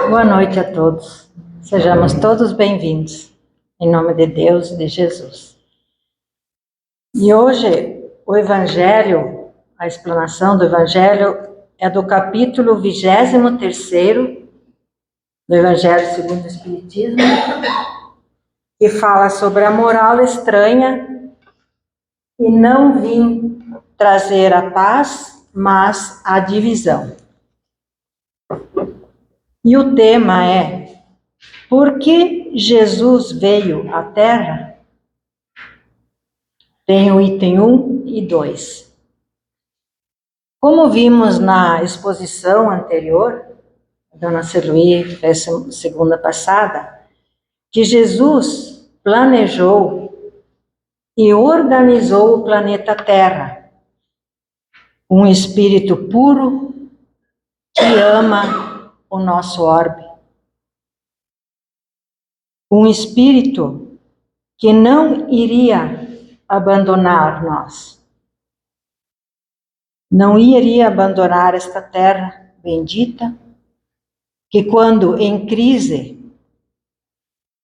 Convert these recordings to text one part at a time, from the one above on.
Boa noite a todos. Sejamos todos bem-vindos, em nome de Deus e de Jesus. E hoje, o Evangelho, a explanação do Evangelho é do capítulo 23º do Evangelho segundo o Espiritismo, que fala sobre a moral estranha e não vim trazer a paz, mas a divisão. E o tema é: por que Jesus veio à Terra? Tem o item 1 e 2. Como vimos na exposição anterior, a Dona Celuí fez segunda passada, que Jesus planejou e organizou o planeta Terra, um espírito puro que ama o nosso orbe. Um espírito que não iria abandonar nós. Não iria abandonar esta terra bendita, que quando em crise,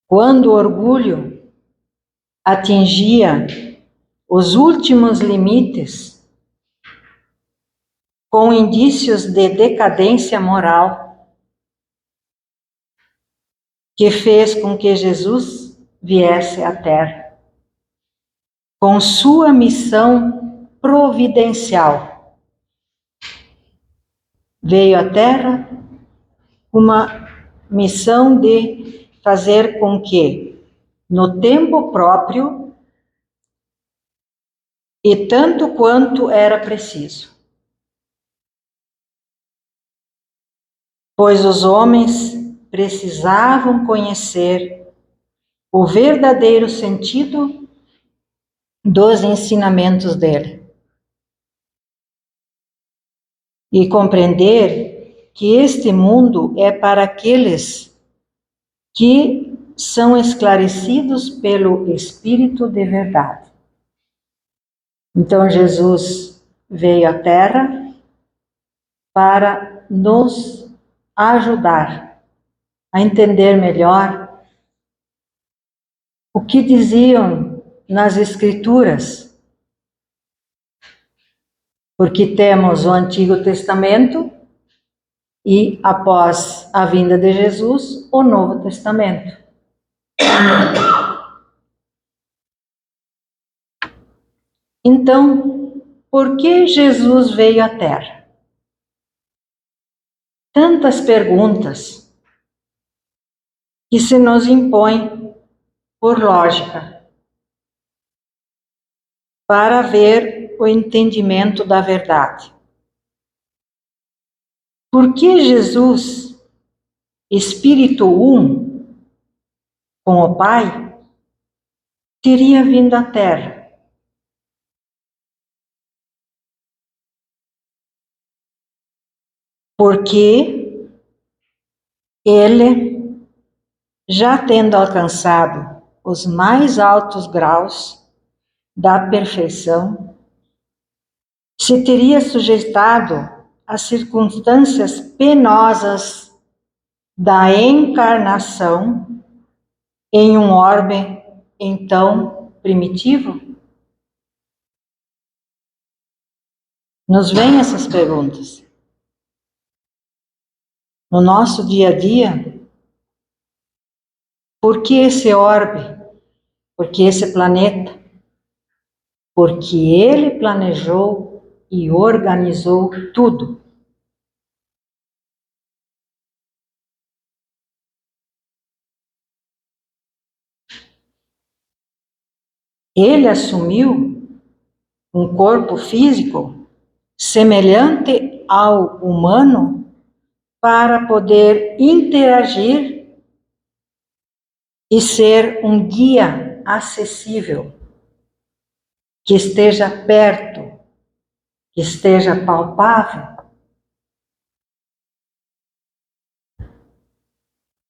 quando o orgulho atingia os últimos limites, com indícios de decadência moral, que fez com que Jesus viesse à Terra, com sua missão providencial. Veio à Terra uma missão de fazer com que, no tempo próprio, e tanto quanto era preciso, pois os homens precisavam conhecer o verdadeiro sentido dos ensinamentos dele e compreender que este mundo é para aqueles que são esclarecidos pelo Espírito de verdade. Então Jesus veio à Terra para nos ajudar a entender melhor o que diziam nas Escrituras, porque temos o Antigo Testamento e, após a vinda de Jesus, o Novo Testamento. Então, por que Jesus veio à Terra? Tantas perguntas que se nos impõem por lógica, para ver o entendimento da verdade. Por que Jesus, Espírito um com o Pai, teria vindo à Terra? Porque ele, já tendo alcançado os mais altos graus da perfeição, se teria sujeitado às circunstâncias penosas da encarnação em um orbe então primitivo? Nos vêm essas perguntas. No nosso dia a dia, por que esse orbe? Por que esse planeta? Porque ele planejou e organizou tudo. Ele assumiu um corpo físico semelhante ao humano para poder interagir e ser um guia acessível, que esteja perto, que esteja palpável.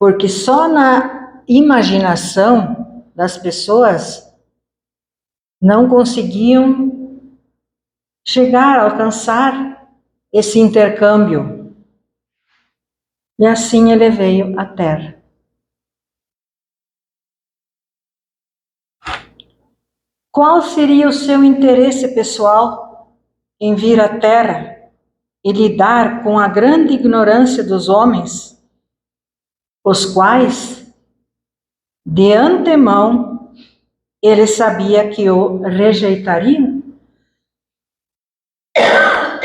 Porque só na imaginação das pessoas não conseguiam chegar a alcançar esse intercâmbio E assim ele veio à Terra. Qual seria o seu interesse pessoal em vir à Terra e lidar com a grande ignorância dos homens, os quais, de antemão, ele sabia que o rejeitariam?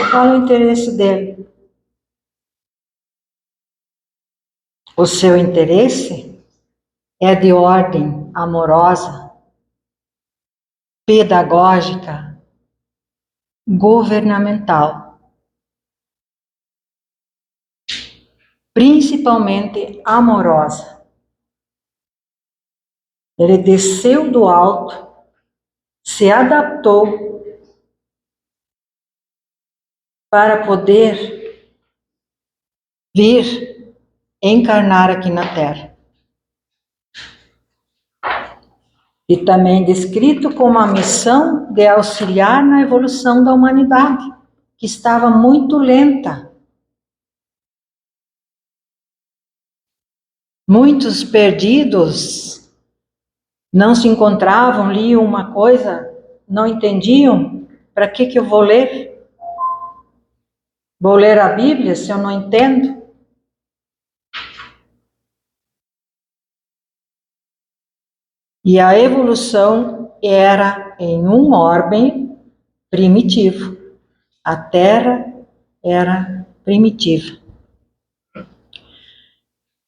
Qual é o interesse dele? O seu interesse é de ordem amorosa, pedagógica, governamental, principalmente amorosa. Ele desceu do alto, se adaptou para poder vir encarnar aqui na Terra. E também descrito como a missão de auxiliar na evolução da humanidade, que estava muito lenta. Muitos perdidos não se encontravam, liam uma coisa, não entendiam. Para que eu vou ler? Vou ler a Bíblia se eu não entendo? E a evolução era em um orbe primitivo. A Terra era primitiva.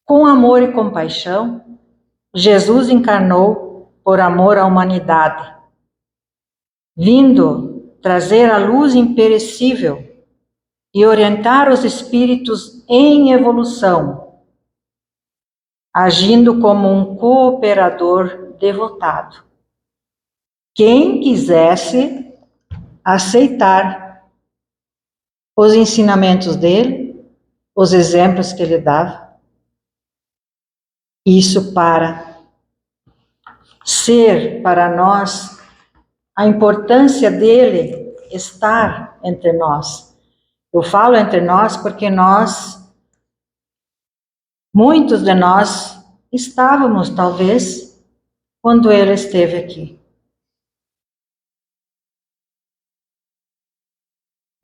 Com amor e compaixão, Jesus encarnou por amor à humanidade, vindo trazer a luz imperecível e orientar os espíritos em evolução, agindo como um cooperador devotado. Quem quisesse aceitar os ensinamentos dele, os exemplos que ele dava, isso para ser para nós a importância dele estar entre nós. Eu falo entre nós porque muitos de nós estávamos talvez quando ele esteve aqui.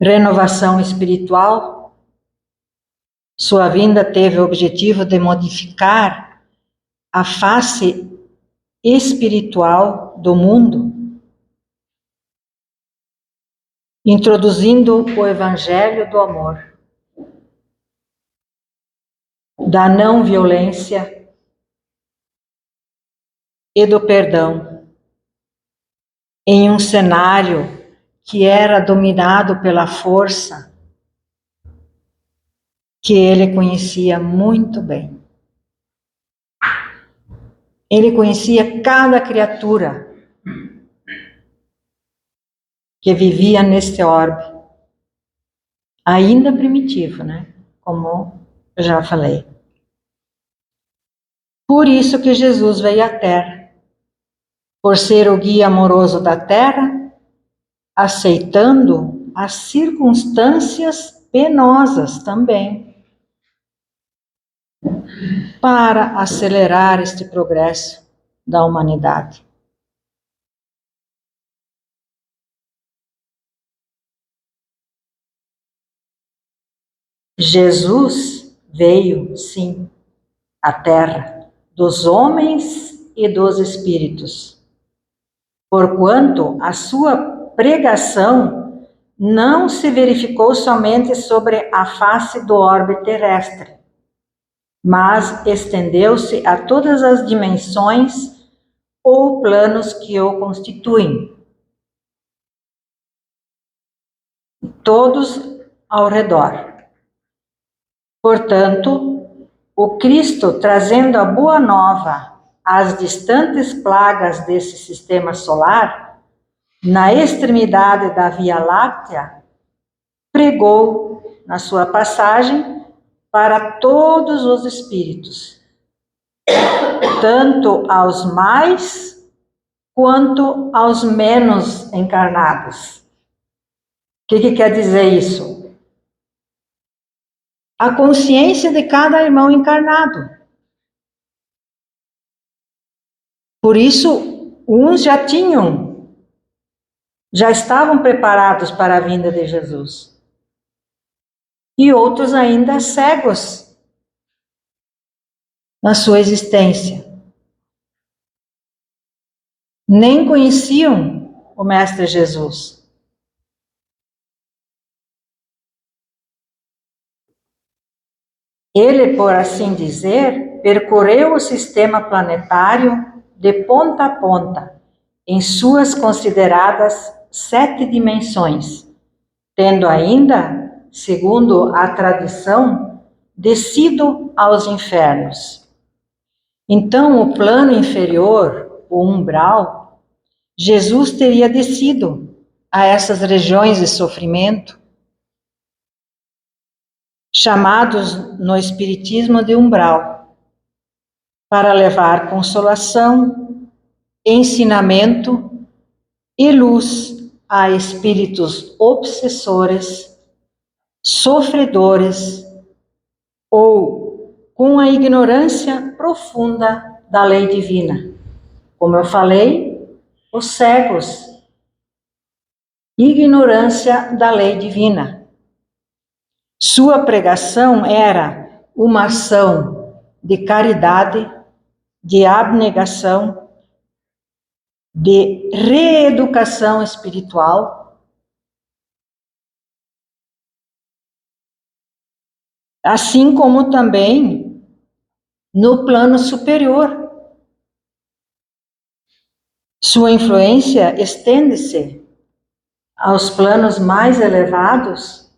Renovação espiritual. Sua vinda teve o objetivo de modificar a face espiritual do mundo, introduzindo o Evangelho do amor, da não violência e do perdão, em um cenário que era dominado pela força que ele conhecia muito bem. Ele conhecia cada criatura que vivia neste orbe, ainda primitivo, né? Como eu já falei. Por isso que Jesus veio à Terra, por ser o guia amoroso da Terra, aceitando as circunstâncias penosas também, para acelerar este progresso da humanidade. Jesus veio, sim, à Terra, dos homens e dos espíritos, porquanto a sua pregação não se verificou somente sobre a face do orbe terrestre, mas estendeu-se a todas as dimensões ou planos que o constituem, todos ao redor. Portanto, o Cristo, trazendo a boa nova às distantes plagas desse sistema solar, na extremidade da Via Láctea, pregou na sua passagem para todos os espíritos, tanto aos mais quanto aos menos encarnados. O que quer dizer isso? a consciência de cada irmão encarnado. Por isso, uns já estavam preparados para a vinda de Jesus. E outros ainda cegos na sua existência. Nem conheciam o Mestre Jesus. Ele, por assim dizer, percorreu o sistema planetário de ponta a ponta, em suas consideradas 7 dimensões, tendo ainda, segundo a tradição, descido aos infernos. Então, o plano inferior, o umbral, Jesus teria descido a essas regiões de sofrimento, chamados no Espiritismo de umbral, para levar consolação, ensinamento e luz a espíritos obsessores, sofredores ou com a ignorância profunda da lei divina. Como eu falei, os cegos, ignorância da lei divina. Sua pregação era uma ação de caridade, de abnegação, de reeducação espiritual, assim como também no plano superior. Sua influência estende-se aos planos mais elevados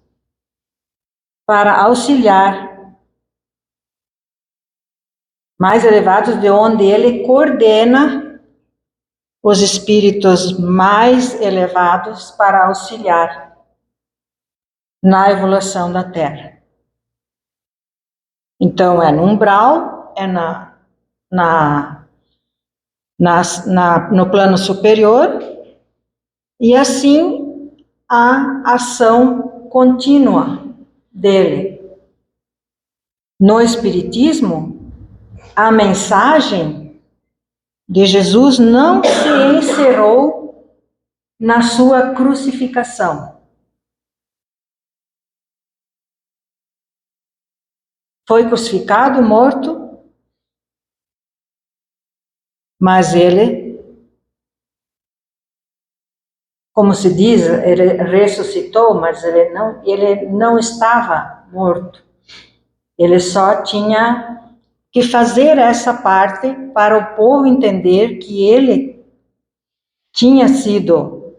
para auxiliar, mais elevados de onde ele coordena os espíritos mais elevados para auxiliar na evolução da Terra. Então, é no umbral, é no plano superior, e assim a ação contínua dele. No Espiritismo, a mensagem de Jesus não se encerrou na sua crucificação. Foi crucificado, morto, mas ele, como se diz, ele ressuscitou, mas ele não estava morto. Ele só tinha que fazer essa parte para o povo entender que ele tinha sido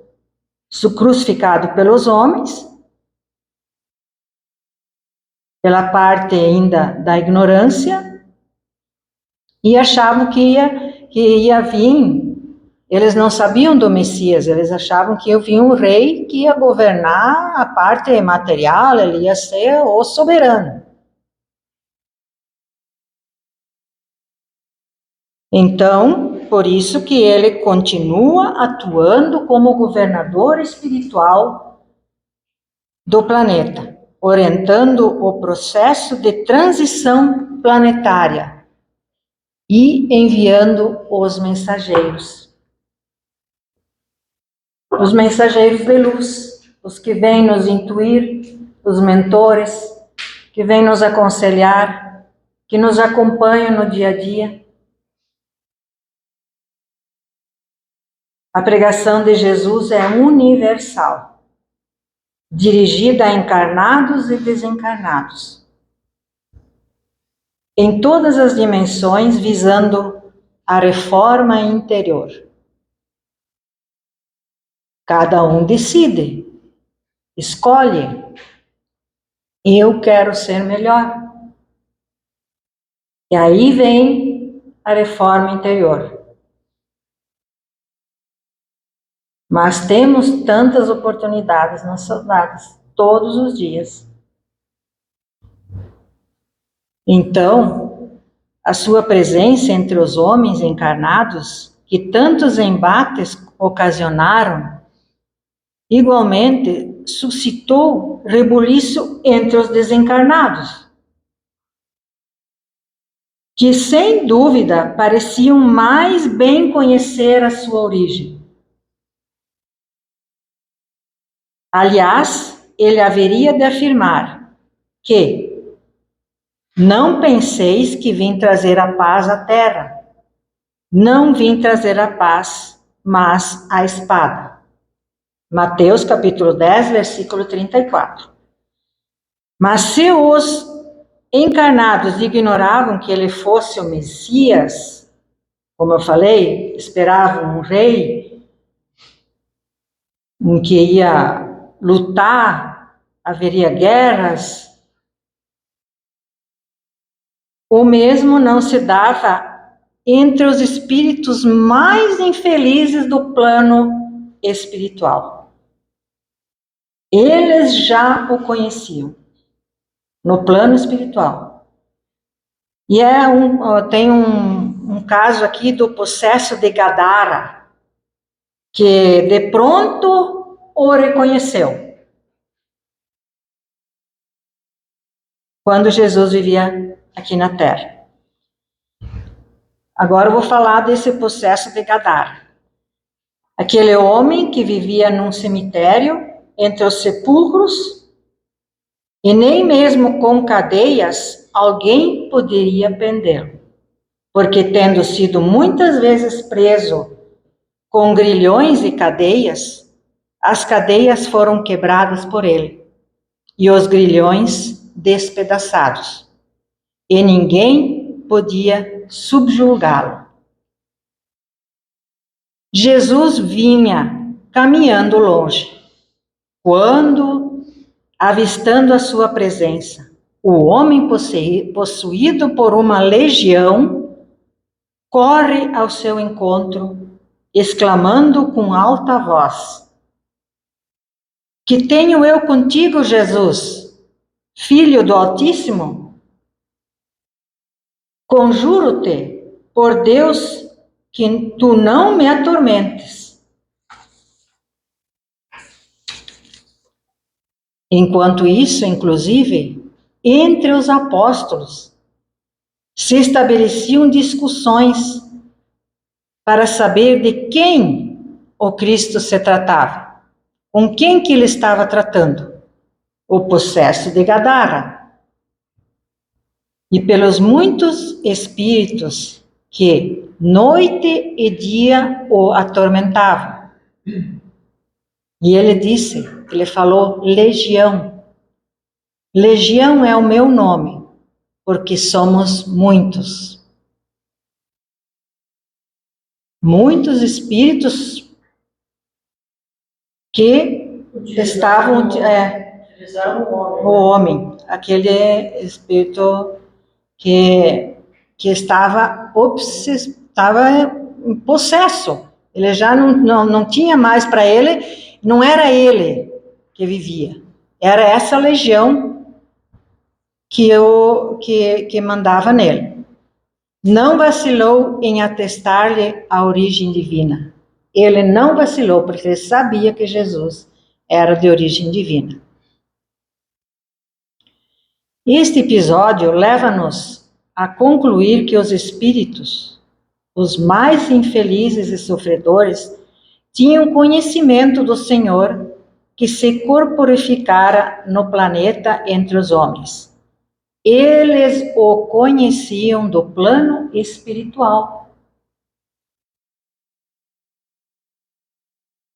crucificado pelos homens, pela parte ainda da ignorância, e achavam que ia vir. Eles não sabiam do Messias, eles achavam que ia vir um rei que ia governar a parte material, ele ia ser o soberano. Então, por isso que ele continua atuando como governador espiritual do planeta, orientando o processo de transição planetária e enviando os mensageiros. Os mensageiros de luz, os que vêm nos intuir, os mentores, que vêm nos aconselhar, que nos acompanham no dia a dia. A pregação de Jesus é universal, dirigida a encarnados e desencarnados, em todas as dimensões, visando a reforma interior. Cada um decide, escolhe. Eu quero ser melhor. E aí vem a reforma interior. Mas temos tantas oportunidades nas saudades, todos os dias. Então, a sua presença entre os homens encarnados, que tantos embates ocasionaram, igualmente suscitou rebuliço entre os desencarnados, que sem dúvida pareciam mais bem conhecer a sua origem. Aliás, ele haveria de afirmar que não penseis que vim trazer a paz à terra. Não vim trazer a paz, mas a espada. Mateus capítulo 10, versículo 34. Mas se os encarnados ignoravam que ele fosse o Messias, como eu falei, esperavam um rei em que ia lutar, haveria guerras, o mesmo não se dava entre os espíritos mais infelizes do plano espiritual. Eles já o conheciam no plano espiritual. E tem um caso aqui do possesso de Gadara, que de pronto o reconheceu, quando Jesus vivia aqui na terra. Agora eu vou falar desse possesso de Gadara. Aquele homem que vivia num cemitério, entre os sepulcros, e nem mesmo com cadeias alguém poderia prendê-lo, porque tendo sido muitas vezes preso com grilhões e cadeias, as cadeias foram quebradas por ele, e os grilhões despedaçados, e ninguém podia subjugá-lo. Jesus vinha caminhando longe, quando, avistando a sua presença, o homem possuído por uma legião corre ao seu encontro, exclamando com alta voz: Que tenho eu contigo, Jesus, Filho do Altíssimo? Conjuro-te, por Deus, que tu não me atormentes. Enquanto isso, inclusive, entre os apóstolos, se estabeleciam discussões para saber de quem o Cristo se tratava, com quem que ele estava tratando, o possesso de Gadara, e pelos muitos espíritos que noite e dia o atormentavam. E ele falou legião. Legião é o meu nome, porque somos muitos. Muitos espíritos que estavam o homem, aquele espírito que estava em possesso. Ele já não tinha mais para ele, não era ele que vivia, era essa legião que mandava nele. Não vacilou em atestar-lhe a origem divina. Ele não vacilou, porque ele sabia que Jesus era de origem divina. Este episódio leva-nos a concluir que os espíritos, os mais infelizes e sofredores, tinham conhecimento do Senhor que se corporificara no planeta entre os homens. Eles o conheciam do plano espiritual.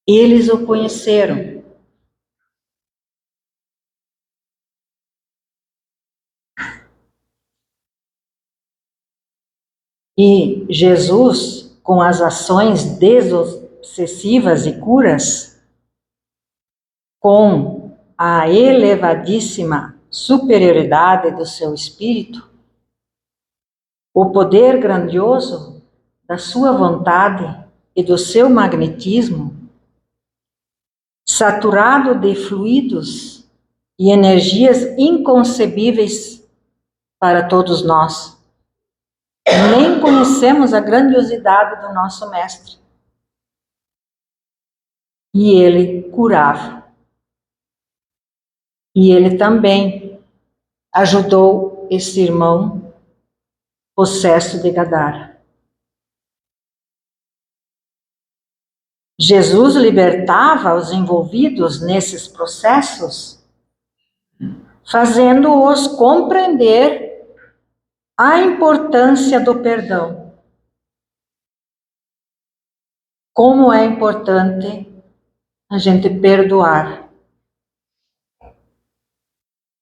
Eles o conheceram. E Jesus, com as ações desobsessivas e curas, com a elevadíssima superioridade do seu espírito, o poder grandioso da sua vontade e do seu magnetismo, saturado de fluidos e energias inconcebíveis para todos nós. Nem conhecemos a grandiosidade do nosso mestre. E ele curava. E ele também ajudou esse irmão possesso de Gadara. Jesus libertava os envolvidos nesses processos, fazendo-os compreender a importância do perdão. Como é importante a gente perdoar,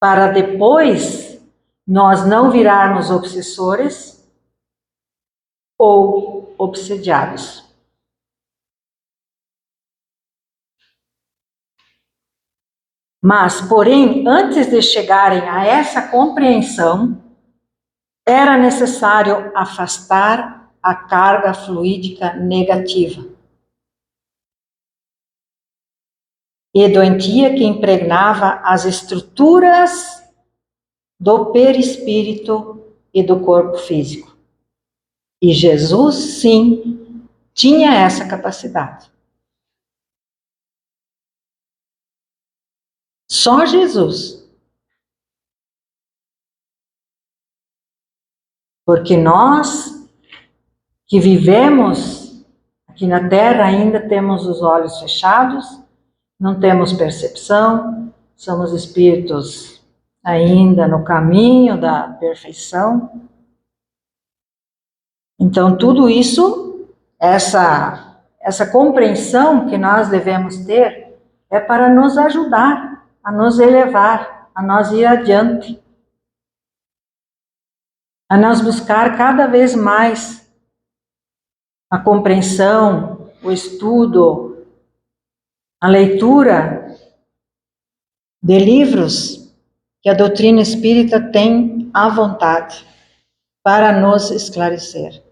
para depois nós não virarmos obsessores ou obsediados. Mas, porém, antes de chegarem a essa compreensão, era necessário afastar a carga fluídica negativa e doentia que impregnava as estruturas do perispírito e do corpo físico. E Jesus, sim, tinha essa capacidade. Só Jesus. Porque nós que vivemos aqui na Terra ainda temos os olhos fechados, não temos percepção, somos espíritos ainda no caminho da perfeição. Então, tudo isso, essa compreensão que nós devemos ter, é para nos ajudar a nos elevar, a nós ir adiante, a nós buscar cada vez mais a compreensão, o estudo, a leitura de livros que a doutrina espírita tem à vontade para nos esclarecer.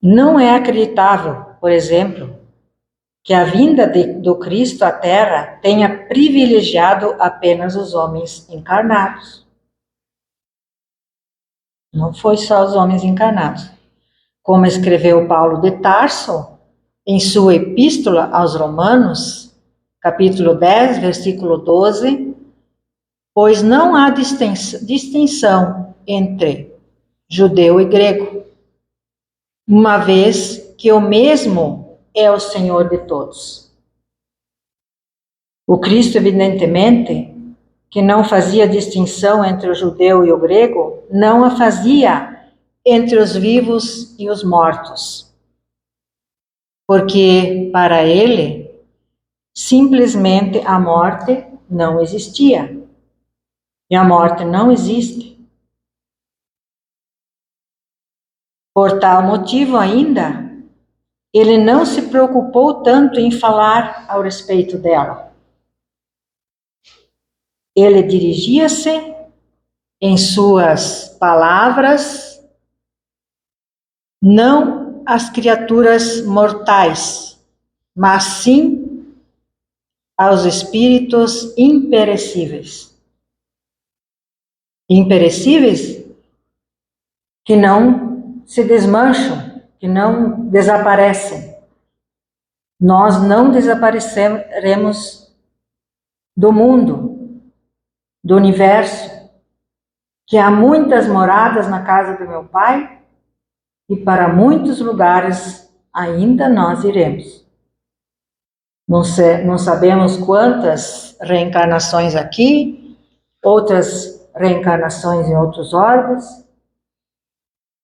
Não é acreditável, por exemplo, que a vinda do Cristo à Terra tenha privilegiado apenas os homens encarnados. Não foi só os homens encarnados. Como escreveu Paulo de Tarso, em sua epístola aos Romanos, capítulo 10, versículo 12, pois não há distinção entre judeu e grego, uma vez que o mesmo é o Senhor de todos. O Cristo, evidentemente, que não fazia distinção entre o judeu e o grego, não a fazia entre os vivos e os mortos. Porque, para ele, simplesmente a morte não existia. E a morte não existe. Por tal motivo ainda, ele não se preocupou tanto em falar ao respeito dela. Ele dirigia-se em suas palavras não às criaturas mortais, mas sim aos espíritos imperecíveis. Imperecíveis que não se desmancham, que não desaparecem. Nós não desapareceremos do mundo, do universo, que há muitas moradas na casa do meu Pai e para muitos lugares ainda nós iremos. Não sabemos quantas reencarnações aqui, outras reencarnações em outros orbes,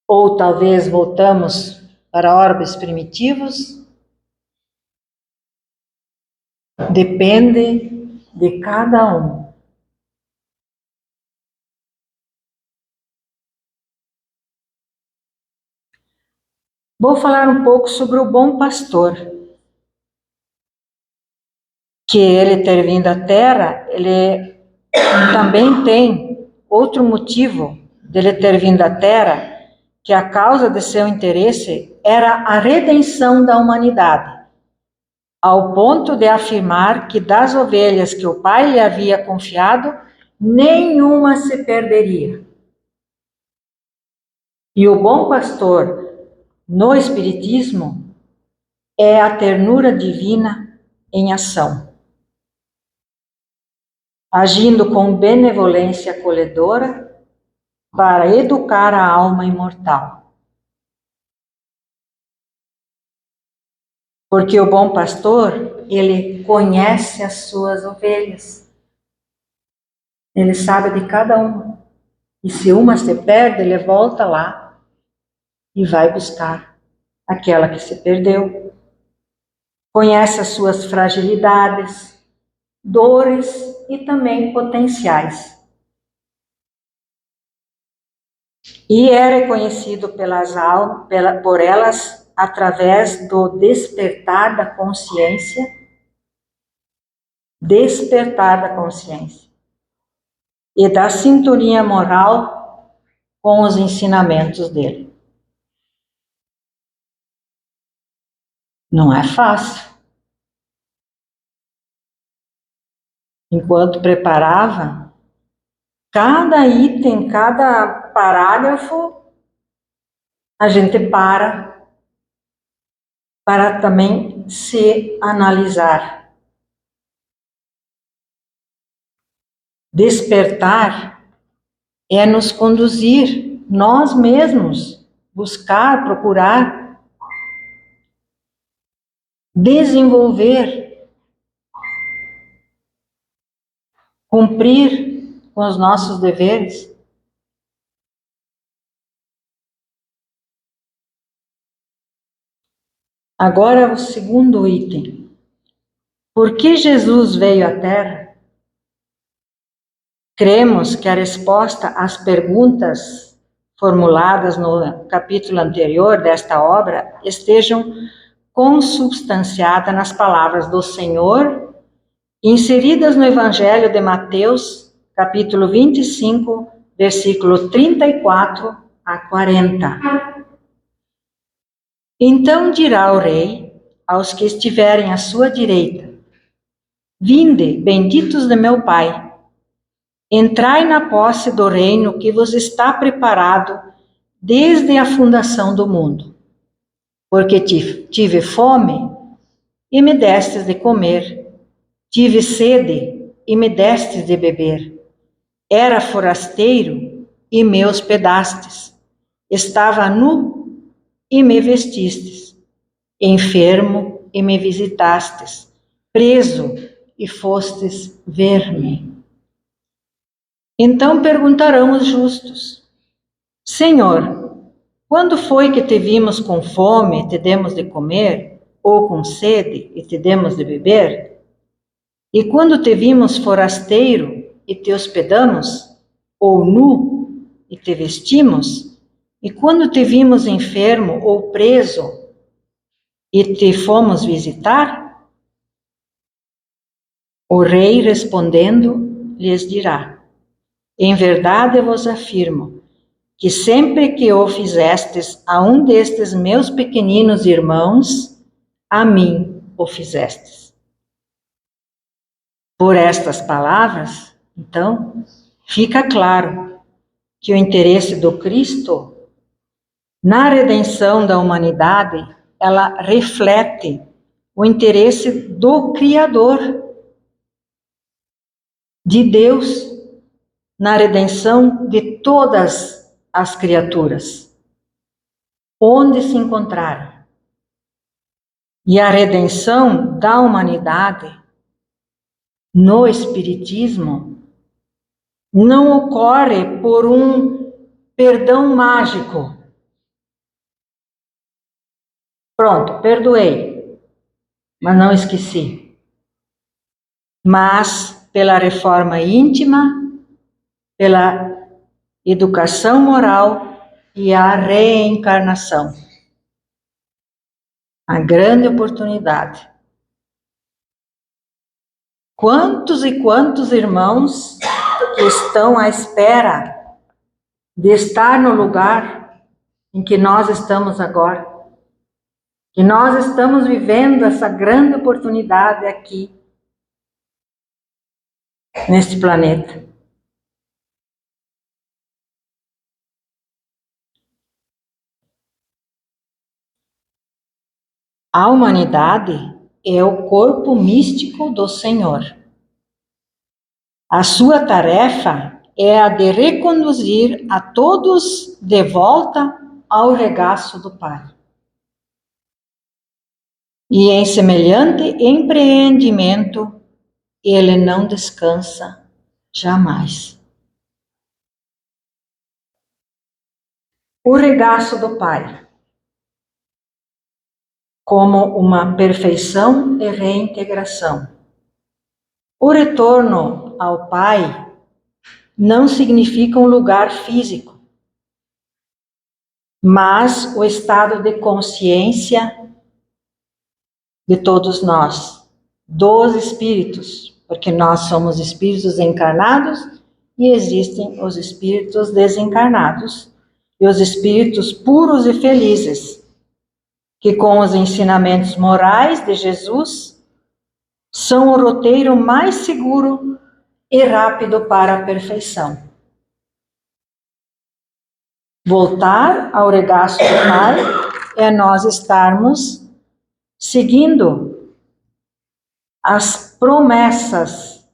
ou talvez voltamos para orbes primitivos. Depende de cada um. Vou falar um pouco sobre o bom pastor. Que ele ter vindo à Terra, ele também tem outro motivo dele ter vindo à Terra, que a causa de seu interesse era a redenção da humanidade, ao ponto de afirmar que das ovelhas que o Pai lhe havia confiado, nenhuma se perderia. E o bom pastor, no Espiritismo, é a ternura divina em ação. agindo com benevolência acolhedora para educar a alma imortal. Porque o bom pastor, ele conhece as suas ovelhas. Ele sabe de cada uma. E se uma se perde, ele volta lá e vai buscar aquela que se perdeu. Conhece as suas fragilidades, dores e também potenciais. E é reconhecido por elas através do despertar da consciência, e da sintonia moral com os ensinamentos dele. Não é fácil. Enquanto preparava, cada item, cada parágrafo, a gente para também se analisar. Despertar é nos conduzir, nós mesmos, buscar, procurar, desenvolver, cumprir com os nossos deveres. Agora o segundo item. Por que Jesus veio à Terra? Cremos que a resposta às perguntas formuladas no capítulo anterior desta obra estejam consubstanciadas nas palavras do Senhor, inseridas no Evangelho de Mateus, capítulo 25, versículo 34 a 40. Então dirá o Rei aos que estiverem à sua direita: Vinde, benditos de meu Pai, entrai na posse do reino que vos está preparado desde a fundação do mundo. Porque tive fome e me destes de comer, tive sede e me destes de beber, era forasteiro e me hospedastes, estava nu e me vestistes, enfermo e me visitastes, preso e fostes ver-me. Então perguntarão os justos: Senhor, quando foi que te vimos com fome e te demos de comer, ou com sede e te demos de beber? E quando te vimos forasteiro e te hospedamos, ou nu e te vestimos? E quando te vimos enfermo ou preso e te fomos visitar? O rei respondendo lhes dirá: Em verdade vos afirmo que sempre que o fizestes a um destes meus pequeninos irmãos, a mim o fizestes. Por estas palavras, então, fica claro que o interesse do Cristo na redenção da humanidade, ela reflete o interesse do Criador, de Deus, na redenção de todas as criaturas, onde se encontrarem. E a redenção da humanidade no Espiritismo não ocorre por um perdão mágico. Pronto, perdoei, mas não esqueci. Mas pela reforma íntima, pela educação moral e a reencarnação. A grande oportunidade. Quantos e quantos irmãos que estão à espera de estar no lugar em que nós estamos agora, que nós estamos vivendo essa grande oportunidade aqui, neste planeta. A humanidade é o corpo místico do Senhor. A sua tarefa é a de reconduzir a todos de volta ao regaço do Pai. E em semelhante empreendimento, ele não descansa jamais. O regaço do Pai, como uma perfeição e reintegração. O retorno ao Pai não significa um lugar físico, mas o estado de consciência de todos nós, dos espíritos, porque nós somos espíritos encarnados e existem os espíritos desencarnados e os espíritos puros e felizes, que com os ensinamentos morais de Jesus são o roteiro mais seguro e rápido para a perfeição. Voltar ao regaço do Pai é nós estarmos seguindo as promessas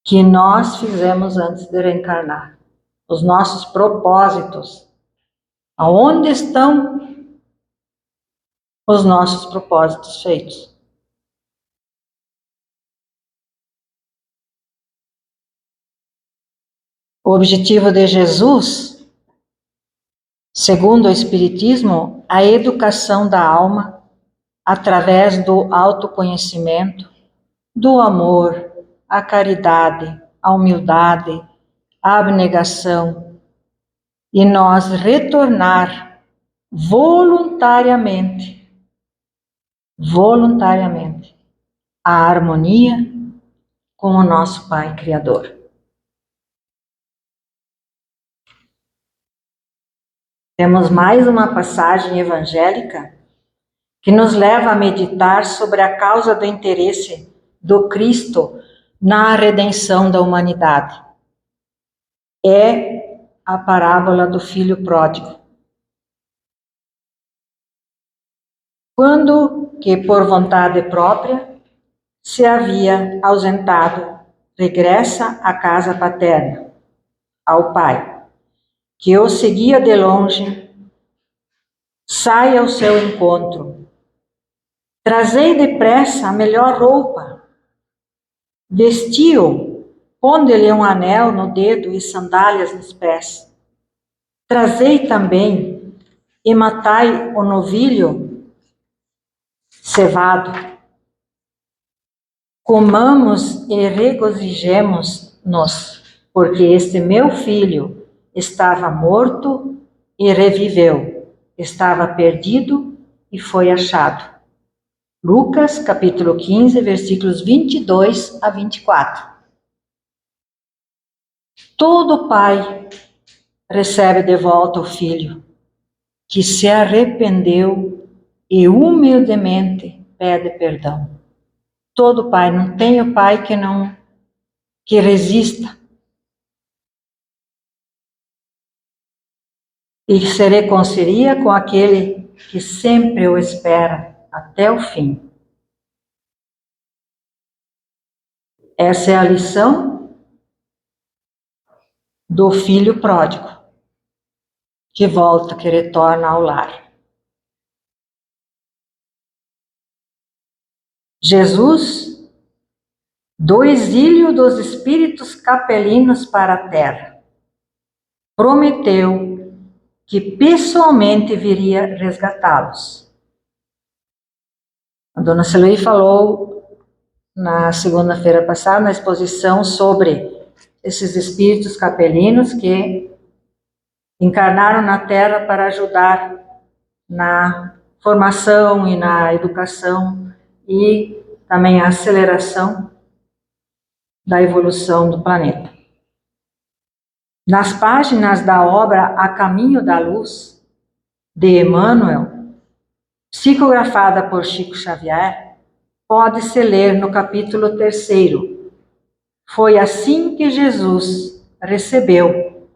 que nós fizemos antes de reencarnar, os nossos propósitos. Aonde estão os nossos propósitos feitos? O objetivo de Jesus, segundo o Espiritismo, a educação da alma através do autoconhecimento, do amor, a caridade, a humildade, a abnegação, e nós retornar voluntariamente à harmonia com o nosso Pai Criador. Temos mais uma passagem evangélica que nos leva a meditar sobre a causa do interesse do Cristo na redenção da humanidade. É a parábola do filho pródigo. Quando que, por vontade própria, se havia ausentado, regressa à casa paterna, ao pai, que o seguia de longe, sai ao seu encontro. Trazei depressa a melhor roupa, vestiu, pondo-lhe um anel no dedo e sandálias nos pés. Trazei também e matai o novilho cevado. Comamos e regozijemos-nos, porque este meu filho estava morto e reviveu, estava perdido e foi achado. Lucas, capítulo 15, versículos 22 a 24. Todo pai recebe de volta o filho, que se arrependeu e humildemente pede perdão. Todo pai, não tem o pai que resista e se reconcilia com aquele que sempre o espera até o fim. Essa é a lição do filho pródigo, que volta, que retorna ao lar. Jesus, do exílio dos espíritos capelinos para a terra, prometeu que pessoalmente viria resgatá-los. A dona Celei falou na segunda-feira passada, na exposição, sobre esses espíritos capelinos que encarnaram na Terra para ajudar na formação e na educação e também a aceleração da evolução do planeta. Nas páginas da obra A Caminho da Luz, de Emmanuel, psicografada por Chico Xavier, pode-se ler no capítulo 3. Foi assim que Jesus recebeu,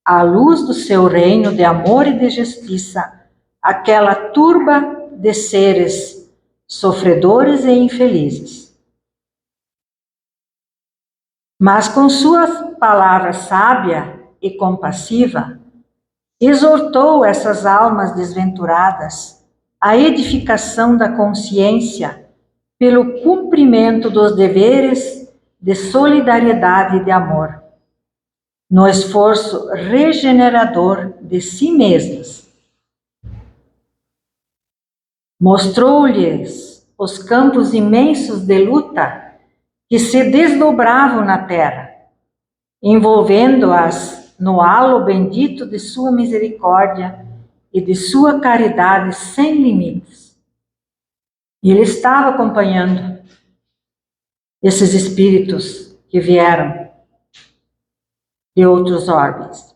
à luz do seu reino de amor e de justiça, aquela turba de seres sofredores e infelizes. Mas com sua palavra sábia e compassiva, exortou essas almas desventuradas à edificação da consciência pelo cumprimento dos deveres de solidariedade e de amor, no esforço regenerador de si mesmas. Mostrou-lhes os campos imensos de luta que se desdobravam na terra, envolvendo-as no halo bendito de sua misericórdia e de sua caridade sem limites. E ele estava acompanhando esses espíritos que vieram de outros orbes.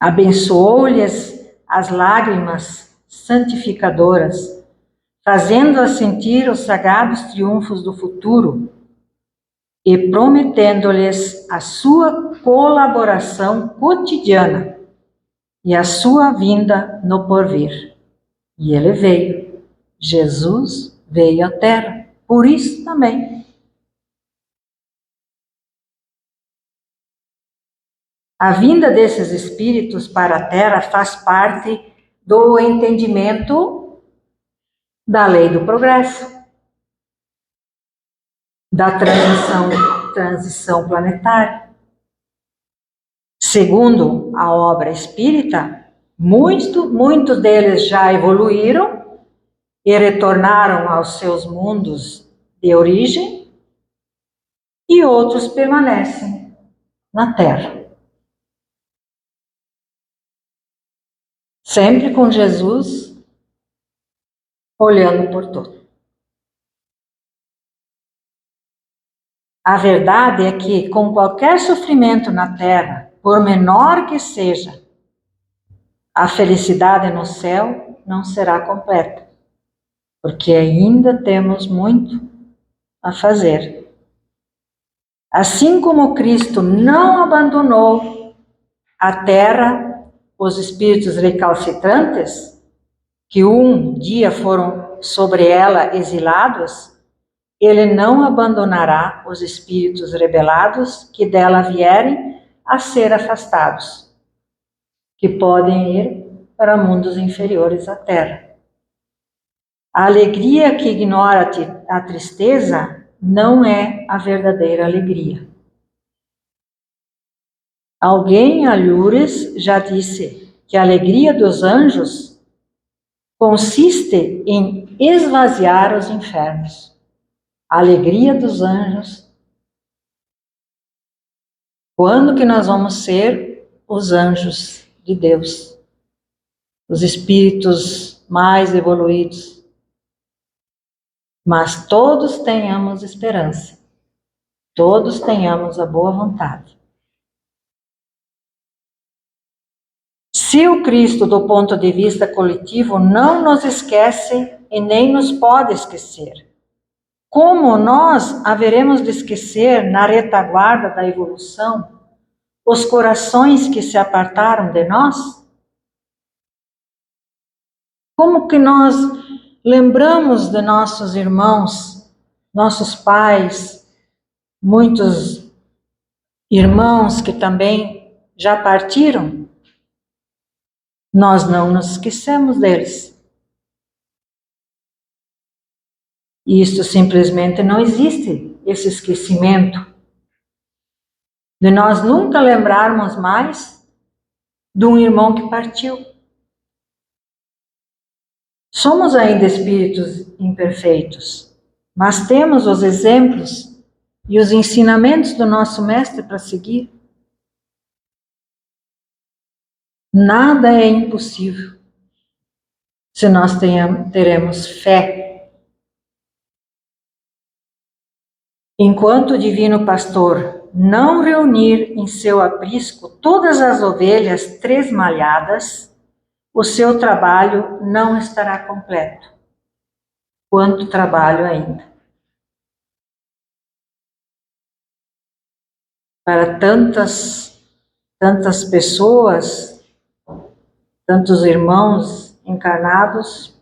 Abençoou-lhes as lágrimas santificadoras, fazendo-as sentir os sagrados triunfos do futuro e prometendo-lhes a sua colaboração cotidiana e a sua vinda no porvir. E ele veio. Jesus veio à Terra. Por isso também. A vinda desses espíritos para a Terra faz parte do entendimento da lei do progresso, da transição planetária. Segundo a obra espírita, muitos deles já evoluíram e retornaram aos seus mundos de origem, e outros permanecem na Terra. Sempre com Jesus olhando por tudo. A verdade é que, com qualquer sofrimento na Terra, por menor que seja, a felicidade no céu não será completa, porque ainda temos muito a fazer. Assim como Cristo não abandonou a Terra, os espíritos recalcitrantes, que um dia foram sobre ela exilados, ele não abandonará os espíritos rebelados que dela vierem a ser afastados, que podem ir para mundos inferiores à Terra. A alegria que ignora a tristeza não é a verdadeira alegria. Alguém, algures, já disse que a alegria dos anjos consiste em esvaziar os infernos. A alegria dos anjos. Quando que nós vamos ser os anjos de Deus? Os espíritos mais evoluídos. Mas todos tenhamos esperança. Todos tenhamos a boa vontade. Se o Cristo, do ponto de vista coletivo, não nos esquece e nem nos pode esquecer, como nós haveremos de esquecer, na retaguarda da evolução, os corações que se apartaram de nós? Como que nós lembramos de nossos irmãos, nossos pais, muitos irmãos que também já partiram? Nós não nos esquecemos deles. E isso simplesmente não existe, esse esquecimento. De nós nunca lembrarmos mais de um irmão que partiu. Somos ainda espíritos imperfeitos, mas temos os exemplos e os ensinamentos do nosso mestre para seguir. Nada é impossível se nós teremos fé. Enquanto o divino pastor não reunir em seu aprisco todas as ovelhas tresmalhadas, o seu trabalho não estará completo. Quanto trabalho ainda. Para tantas pessoas, tantos irmãos encarnados,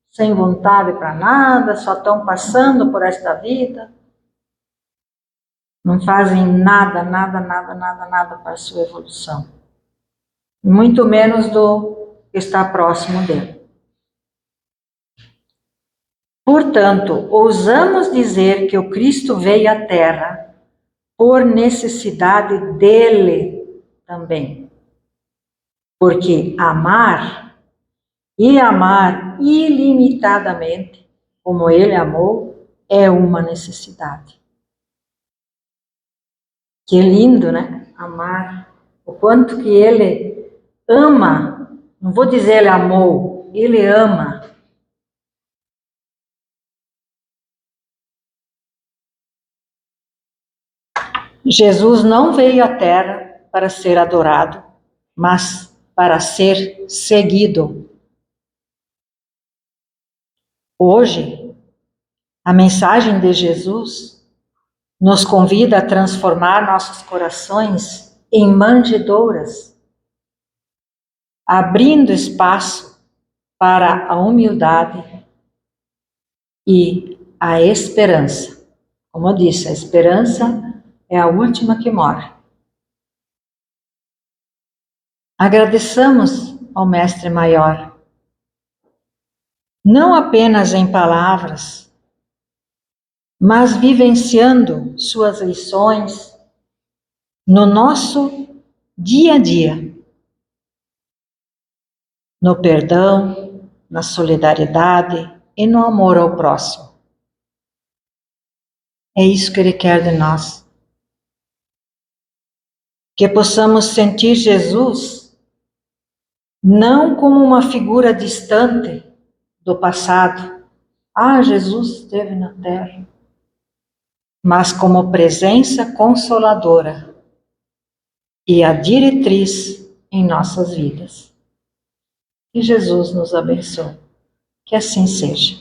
sem vontade para nada, só estão passando por esta vida. não fazem nada para a sua evolução. Muito menos do que está próximo dele. Portanto, ousamos dizer que o Cristo veio à Terra por necessidade dele também. Porque amar e amar ilimitadamente, como ele amou, é uma necessidade. Que lindo, né? Amar. O quanto que ele ama. Não vou dizer ele amou, ele ama. Jesus não veio à Terra para ser adorado, mas para ser seguido. Hoje, a mensagem de Jesus nos convida a transformar nossos corações em manjedouras, abrindo espaço para a humildade e a esperança. Como eu disse, a esperança é a última que morre. Agradeçamos ao Mestre Maior, não apenas em palavras, mas vivenciando suas lições no nosso dia a dia, no perdão, na solidariedade e no amor ao próximo. É isso que Ele quer de nós. Que possamos sentir Jesus não como uma figura distante do passado. Ah, Jesus esteve na Terra. Mas como presença consoladora e a diretriz em nossas vidas. Que Jesus nos abençoe. Que assim seja.